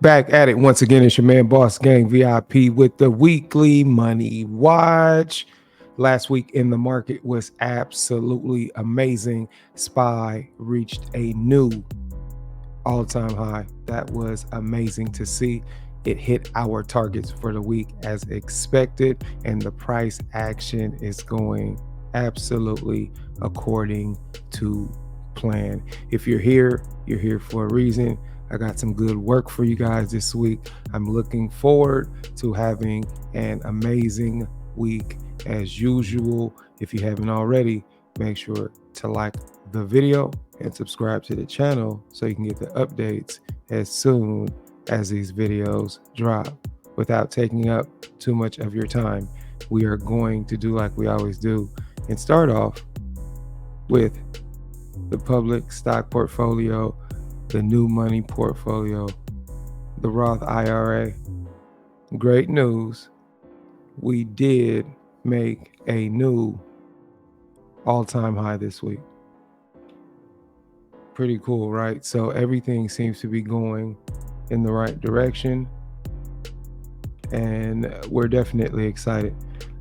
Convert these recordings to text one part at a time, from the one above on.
Back at it once again. It's your man, Boss Gang VIP, with the weekly money watch. Last week in the market was absolutely amazing. SPY reached a new all-time high. That was amazing to see. It hit our targets for the week as expected, and the price action is going absolutely according to plan. If you're here for a reason. I got some good work for you guys this week. I'm looking forward to having an amazing week as usual. If you haven't already, make sure to like the video and subscribe to the channel so you can get the updates as soon as these videos drop. Without taking up too much of your time, we are going to do like we always do and start off with the public stock portfolio, the new money portfolio, the Roth IRA. Great news. We did make a new all-time high this week. Pretty cool, right? So everything seems to be going in the right direction, and we're definitely excited.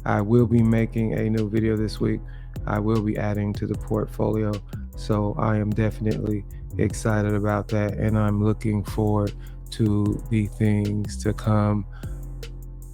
I will be making a new video this week. I will be adding to the portfolio, so I am definitely excited about that, and I'm looking forward to the things to come.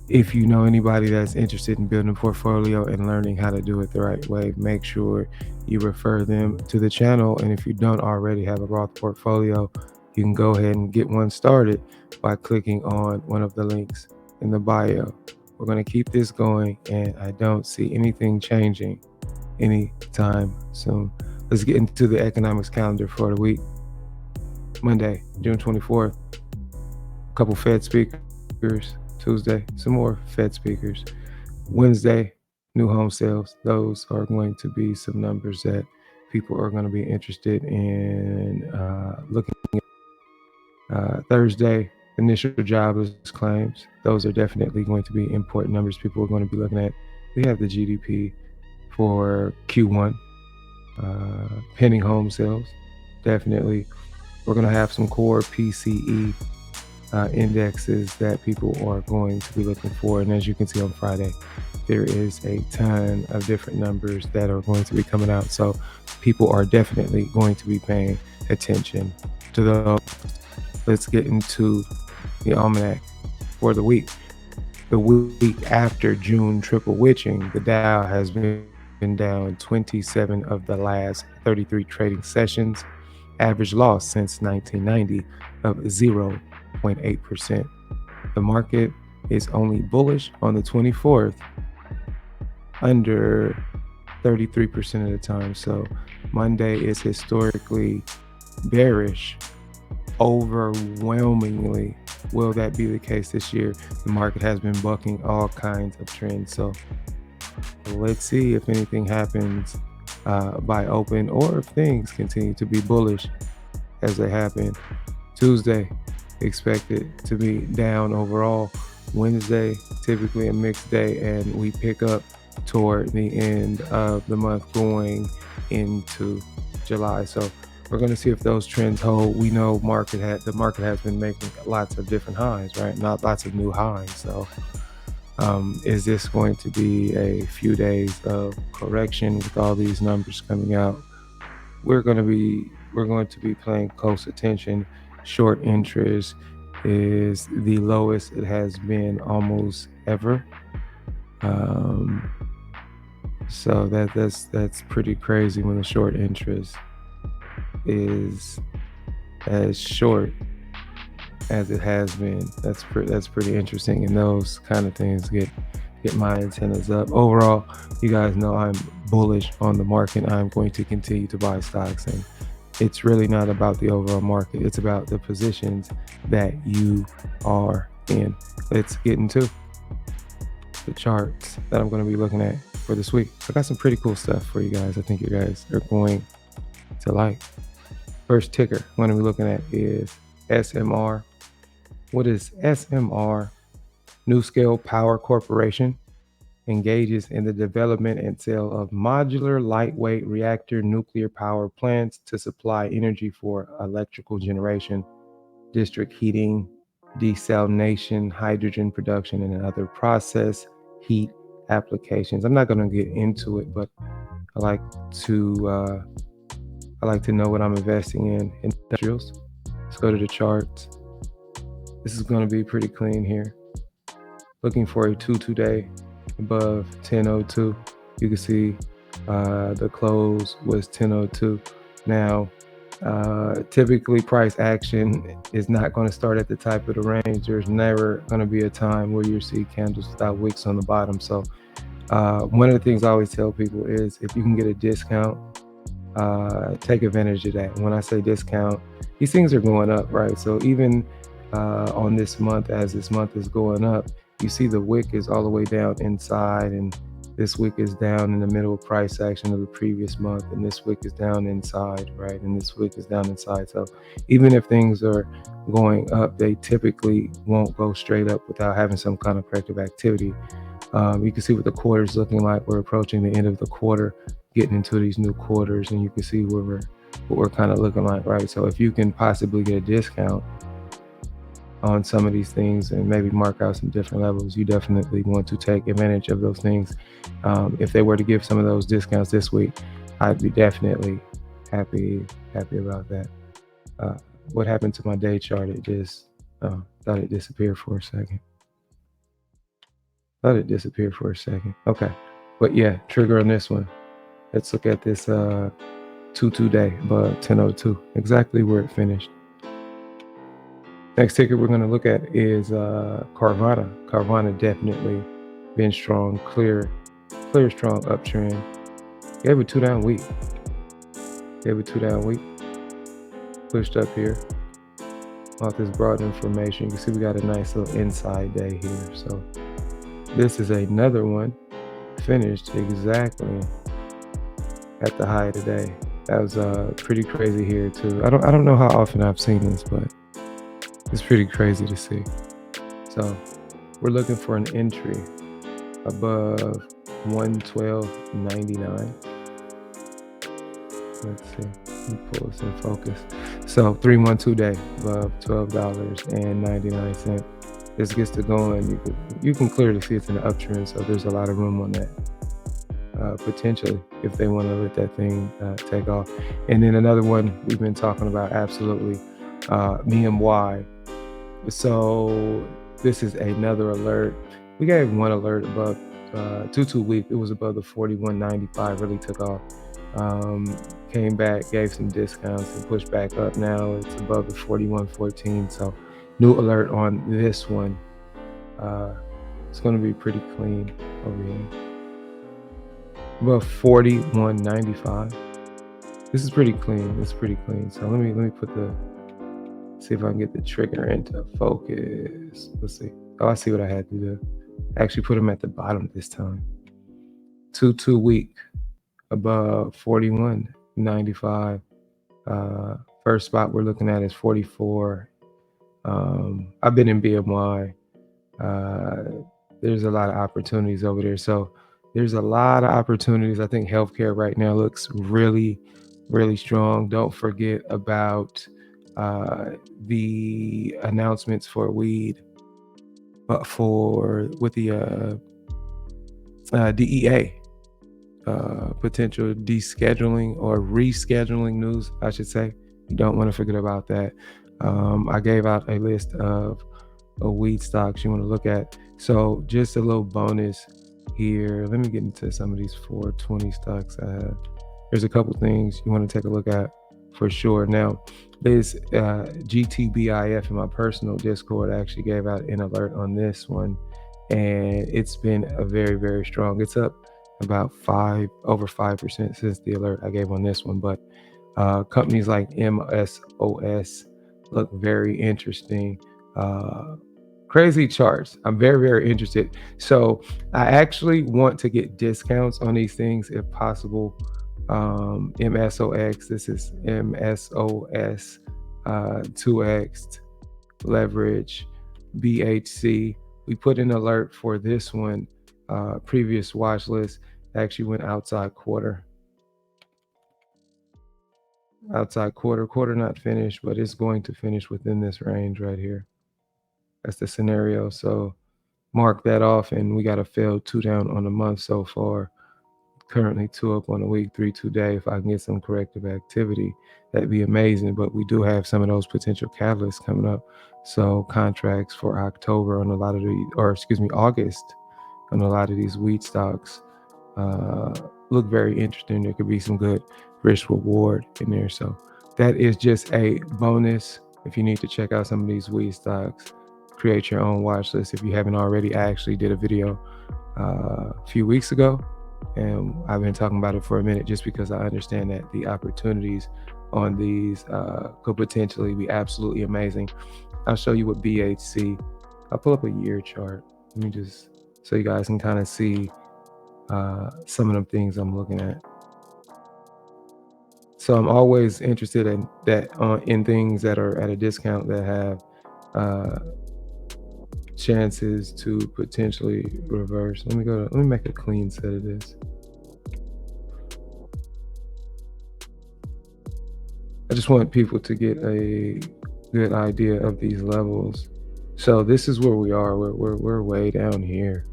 If you know anybody that's interested in building a portfolio and learning how to do it the right way, make sure you refer them to the channel. And if you don't already have a Roth portfolio, you can go ahead and get one started by clicking on one of the links in the bio. We're going to keep this going, and I don't see anything changing anytime soon. Let's get into the economics calendar for the week. Monday, June 24th, a couple Fed speakers. Tuesday, some more Fed speakers. Wednesday, new home sales. Those are going to be some numbers that people are going to be interested in looking at. Thursday, initial jobless claims. Those are definitely going to be important numbers people are going to be looking at. We have the GDP for Q1. Pending home sales. Definitely. We're going to have some core PCE indexes that people are going to be looking for. And as you can see on Friday, there is a ton of different numbers that are going to be coming out. So people are definitely going to be paying attention to those. Let's get into the Almanac for the week. The week after June triple witching, the Dow has been down 27 of the last 33 trading sessions. Average loss since 1990 of 0.8%. The market is only bullish on the 24th, under 33% of the time. So Monday is historically bearish, overwhelmingly. Will that be the case this year? The market has been bucking all kinds of trends. So let's see if anything happens by open, or if things continue to be bullish as they happen. Tuesday, expected to be down overall. Wednesday, typically a mixed day, and we pick up toward the end of the month going into July. So we're going to see if those trends hold. We know the market has been making lots of different highs, right? Not lots of new highs. So is this going to be a few days of correction with all these numbers coming out? We're going to be paying close attention. Short interest is the lowest it has been almost ever. So that's pretty crazy when the short interest is as short as it has been. That's pretty interesting, and those kind of things get my antennas up. Overall, you guys know I'm bullish on the market. I'm going to continue to buy stocks, and it's really not about the overall market. It's about the positions that you are in. Let's get into the charts that I'm going to be looking at for this week. I got some pretty cool stuff for you guys. I think you guys are going to like. First ticker I'm going to be looking at is SMR. What is SMR? NuScale Power Corporation engages in the development and sale of modular lightweight reactor nuclear power plants to supply energy for electrical generation, district heating, desalination, hydrogen production, and other process heat applications. I'm not going to get into it, but I like to know what I'm investing in. Industrials. Let's go to the charts. This is going to be pretty clean here. Looking for a 2 day above 1002. You can see the close was 1002. Now, typically price action is not going to start at the top of the range. There's never going to be a time where you see candles without wicks on the bottom. So one of the things I always tell people is if you can get a discount, take advantage of that. When I say discount, these things are going up, right? So even on this month, as this month is going up, you see the wick is all the way down inside, and this wick is down in the middle price action of the previous month, and this wick is down inside, right? And this wick is down inside. So even if things are going up, they typically won't go straight up without having some kind of corrective activity. You can see what the quarter is looking like. We're approaching the end of the quarter, getting into these new quarters, and you can see what we're kind of looking like, right? So if you can possibly get a discount on some of these things and maybe mark out some different levels, you definitely want to take advantage of those things. If they were to give some of those discounts this week, I'd be definitely happy about that. What happened to my day chart? It just thought it disappeared for a second. Okay, but yeah, trigger on this one. Let's look at this 2 day above 1002, exactly where it finished. Next ticker we're going to look at is Carvana. Carvana definitely been strong, clear strong uptrend. Gave a 2 down week. Pushed up here. Off this broad information, you can see we got a nice little inside day here. So this is another one finished exactly at the high today. That was pretty crazy here too. I don't know how often I've seen this, but it's pretty crazy to see. So we're looking for an entry above 112.99. Let's see. Let me pull this in focus. So 312 day above $12.99. This gets to going. You can clearly see it's an uptrend, so there's a lot of room on that. Potentially, if they want to let that thing take off. And then another one we've been talking about, absolutely, BMY. So this is another alert. We gave one alert above 2 week. It was above the 41.95. Really took off. Came back, gave some discounts, and pushed back up. Now it's above the 41.14. So new alert on this one. It's going to be pretty clean over here. Above 41.95. This is pretty clean. So let me put see if I can get the trigger into focus. Let's see. Oh, I see what I had to do. Actually put them at the bottom this time. 2 week above 41.95. First spot we're looking at is 44. I've been in BMY. There's a lot of opportunities over there. So there's a lot of opportunities. I think healthcare right now looks really, really strong. Don't forget about the announcements for weed, with the DEA potential descheduling or rescheduling news, I should say. You don't want to forget about that. I gave out a list of weed stocks you want to look at. So just a little bonus here. Let me get into some of these 420 stocks I have. There's a couple things you want to take a look at for sure. Now, this GTBIF in my personal Discord actually gave out an alert on this one, and it's been a very, very strong. It's up about over 5% since the alert I gave on this one. But companies like MSOS look very interesting. Crazy charts. I'm very, very interested. So I actually want to get discounts on these things if possible. MSOX, this is MSOS, 2X leverage, BHC. We put an alert for this one. Previous watch list actually went outside quarter not finished, but it's going to finish within this range right here. That's the scenario. So mark that off, and we got a failed 2 down on the month so far. Currently 2 up on the week, 3 today. If I can get some corrective activity, that'd be amazing. But we do have some of those potential catalysts coming up. So contracts for October on a lot of the, or excuse me, August on a lot of these wheat stocks look very interesting. There could be some good risk reward in there. So that is just a bonus. If you need to check out some of these wheat stocks, create your own watch list. If you haven't already, I actually did a video a few weeks ago, and I've been talking about it for a minute just because I understand that the opportunities on these could potentially be absolutely amazing. I'll show you what BHC. I'll pull up a year chart. Let me just, so you guys can kind of see some of them things I'm looking at. So I'm always interested in that in things that are at a discount that have chances to potentially reverse. Let me make a clean set of this. I just want people to get a good idea of these levels. So this is where we are. We're way down here,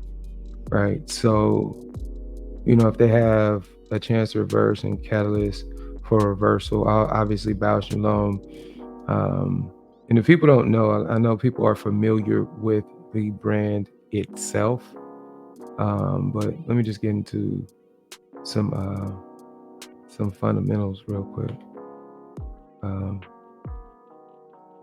right? So, you know, if they have a chance to reverse and catalyst for reversal, obviously Bausch and Lomb. And if people don't know, I know people are familiar with the brand itself, but let me just get into some fundamentals real quick.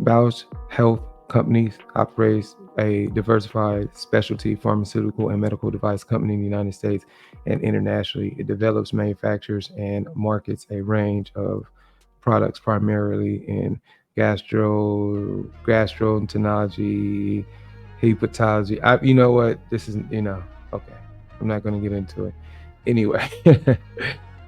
Bausch Health Companies operates a diversified specialty pharmaceutical and medical device company in the United States and internationally. It develops, manufactures, and markets a range of products primarily in gastroenterology, hepatology. You know what? This isn't, okay. I'm not going to get into it. Anyway,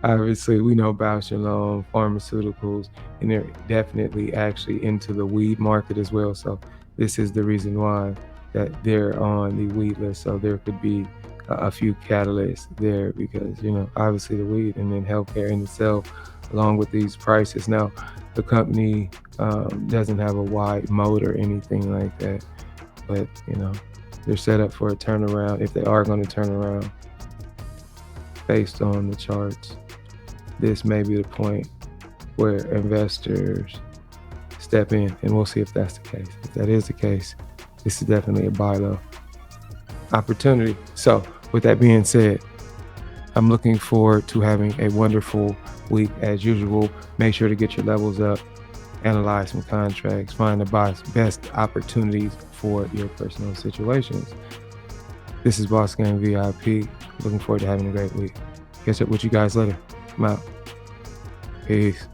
obviously we know Bausch and Lomb, pharmaceuticals, and they're definitely actually into the weed market as well. So this is the reason why that they're on the weed list. So there could be a few catalysts there because, obviously the weed and then healthcare in itself, along with these prices. Now, the company doesn't have a wide moat or anything like that, but, they're set up for a turnaround if they are going to turn around based on the charts. This may be the point where investors step in, and we'll see if that's the case. If that is the case, this is definitely a buy low opportunity. So with that being said, I'm looking forward to having a wonderful week as usual. Make sure to get your levels up, analyze some contracts, find the best opportunities for your personal situations. This is Boss Gang VIP. Looking forward to having a great week. Catch up with you guys later. I'm out. Peace.